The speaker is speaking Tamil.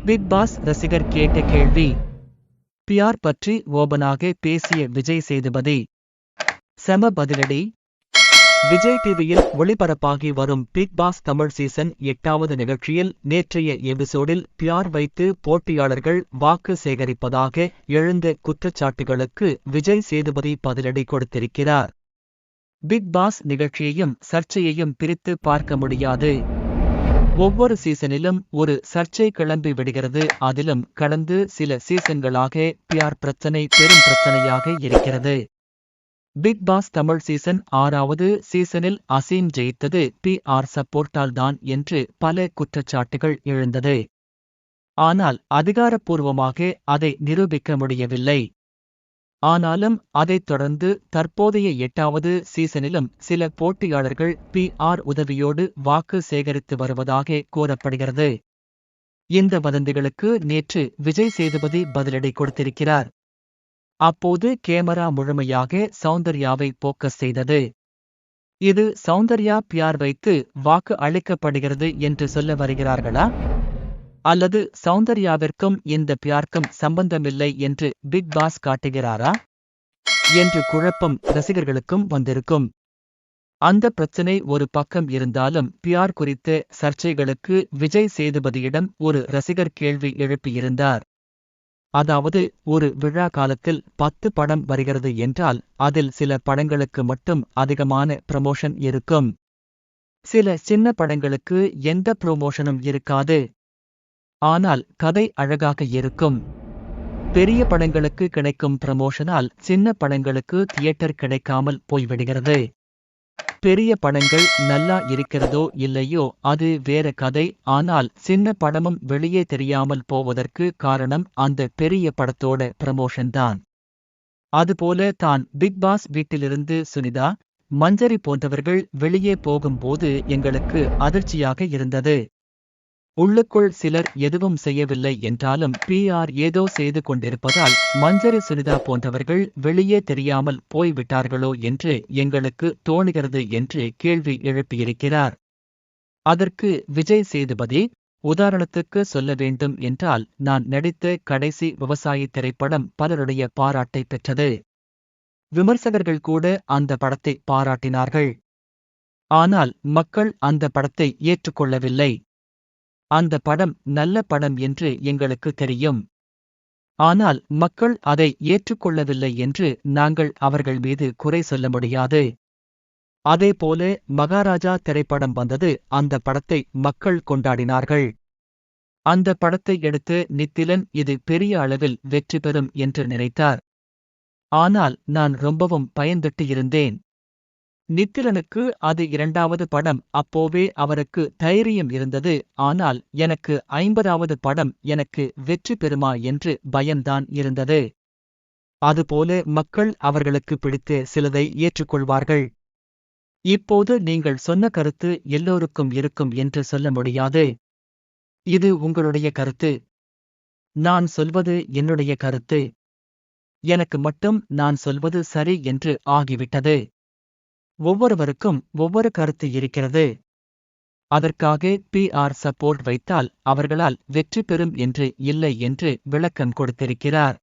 பிக் பாஸ் ரசிகர் கேட்ட கேள்வி. பியார் பற்றி ஓபனாக பேசிய விஜய் சேதுபதி. செம பதிலடி. விஜய் டிவியில் ஒளிபரப்பாகி வரும் பிக் பாஸ் தமிழ் சீசன் 8வது நிகழ்ச்சியில் நேற்றைய எபிசோடில் பியார் வைத்து போட்டியாளர்கள் வாக்கு சேகரிப்பதாக எழுந்த குற்றச்சாட்டுகளுக்கு விஜய் சேதுபதி பதிலடி கொடுத்திருக்கிறார். பிக் பாஸ் நிகழ்ச்சியையும் சர்ச்சையையும் பிரித்து பார்க்க முடியாது. ஒவ்வொரு சீசனிலும் ஒரு சர்ச்சை கிளம்பி விடுகிறது. அதிலும் கடந்து சில சீசன்களாக பியார் பிரச்சனை பெரும் பிரச்சனையாக இருக்கிறது. பிக் பாஸ் தமிழ் சீசன் 6வது சீசனில் அசீம் ஜெயித்தது பிஆர் சப்போர்ட்டால் தான் என்று பல குற்றச்சாட்டுகள் எழுந்தது. ஆனால் அதிகாரப்பூர்வமாக அதை நிரூபிக்க முடியவில்லை. ஆனாலும் அதைத் தொடர்ந்து தற்போதைய 8வது சீசனிலும் சில போட்டியாளர்கள் பிஆர் உதவியோடு வாக்கு சேகரித்து வருவதாக கூறப்படுகிறது. இந்த வதந்திகளுக்கு நேற்று விஜய் சேதுபதி பதிலடி கொடுத்திருக்கிறார். அப்போது கேமரா முழுமையாக சௌந்தர்யாவை போக்கஸ் செய்தது. இது சௌந்தர்யா பியார் வைத்து வாக்கு அளிக்கப்படுகிறது என்று சொல்ல வருகிறார்களா? அல்லது சௌந்தர்யாவிற்கும் இந்த பியார்க்கும் சம்பந்தமில்லை என்று பிக் பாஸ் காட்டுகிறாரா என்று குழப்பம் ரசிகர்களுக்கும் வந்திருக்கும். அந்த பிரச்சனை ஒரு பக்கம் இருந்தாலும் பியார் குறித்த சர்ச்சைகளுக்கு விஜய் சேதுபதியிடம் ஒரு ரசிகர் கேள்வி எழுப்பியிருந்தார். அதாவது, ஒரு விழா காலத்தில் 10 படம் வருகிறது என்றால் அதில் சில படங்களுக்கு மட்டும் அதிகமான ப்ரமோஷன் இருக்கும். சில சின்ன படங்களுக்கு எந்த ப்ரமோஷனும் இருக்காது. ஆனால் கதை அழகாக இருக்கும். பெரிய படங்களுக்கு கிடைக்கும் ப்ரமோஷனால் சின்ன படங்களுக்கு தியேட்டர் கிடைக்காமல் போய்விடுகிறது. பெரிய படங்கள் நல்லா இருக்கிறதோ இல்லையோ அது வேற கதை. ஆனால் சின்ன படமும் வெளியே தெரியாமல் போவதற்கு காரணம் அந்த பெரிய படத்தோட ப்ரமோஷன் தான். அதுபோல தான் பிக் பாஸ் வீட்டிலிருந்து சுனிதா, மஞ்சரி போன்றவர்கள் வெளியே போகும்போது எங்களுக்கு அதிர்ச்சியாக இருந்தது. உள்ளுக்குள் சிலர் எதுவும் செய்யவில்லை என்றாலும் பிஆர் ஏதோ செய்து கொண்டிருப்பதால் மஞ்சரி, சுனிதா போன்றவர்கள் வெளியே தெரியாமல் போய்விட்டார்களோ என்று எங்களுக்கு தோணுகிறது என்று கேள்வி எழுப்பியிருக்கிறார். அதற்கு விஜய் சேதுபதி, உதாரணத்துக்கு சொல்ல வேண்டும் என்றால் நான் நடித்த கடைசி விவசாயி திரைப்படம் பலருடைய பாராட்டை பெற்றது. விமர்சகர்கள் கூட அந்த படத்தை பாராட்டினார்கள். ஆனால் மக்கள் அந்த படத்தை ஏற்றுக்கொள்ளவில்லை. அந்த படம் நல்ல படம் என்று எங்களுக்கு தெரியும். ஆனால் மக்கள் அதை ஏற்றுக்கொள்ளவில்லை என்று நாங்கள் அவர்கள் மீது குறை சொல்ல முடியாது. அதேபோல மகாராஜா திரைப்படம் வந்தது. அந்த படத்தை மக்கள் கொண்டாடினார்கள். அந்த படத்தை எடுத்து நித்திலன் இது பெரிய அளவில் வெற்றி பெறும் என்று நினைத்தார். ஆனால் நான் ரொம்பவும் பயந்துட்டு இருந்தேன். நித்திலனுக்கு அது 2வது படம். அப்போவே அவருக்கு தைரியம் இருந்தது. ஆனால் எனக்கு 50வது படம் எனக்கு வெற்றி பெறுமா என்று பயம்தான் இருந்தது. அதுபோல மக்கள் அவர்களுக்கு பிடித்த சிலதை ஏற்றுக்கொள்வார்கள். இப்போது நீங்கள் சொன்ன கருத்து எல்லோருக்கும் இருக்கும் என்று சொல்ல முடியாது. இது உங்களுடைய கருத்து. நான் சொல்வது என்னுடைய கருத்து. எனக்கு மட்டும் நான் சொல்வது சரி என்று ஆகிவிட்டது. ஒவ்வொருவருக்கும் ஒவ்வொரு கருத்து இருக்கிறது. அதற்காக பிஆர் சப்போர்ட் வைத்தால் அவர்களால் வெற்றி பெறும் என்று இல்லை என்று விளக்கம் கொடுத்திருக்கிறார்.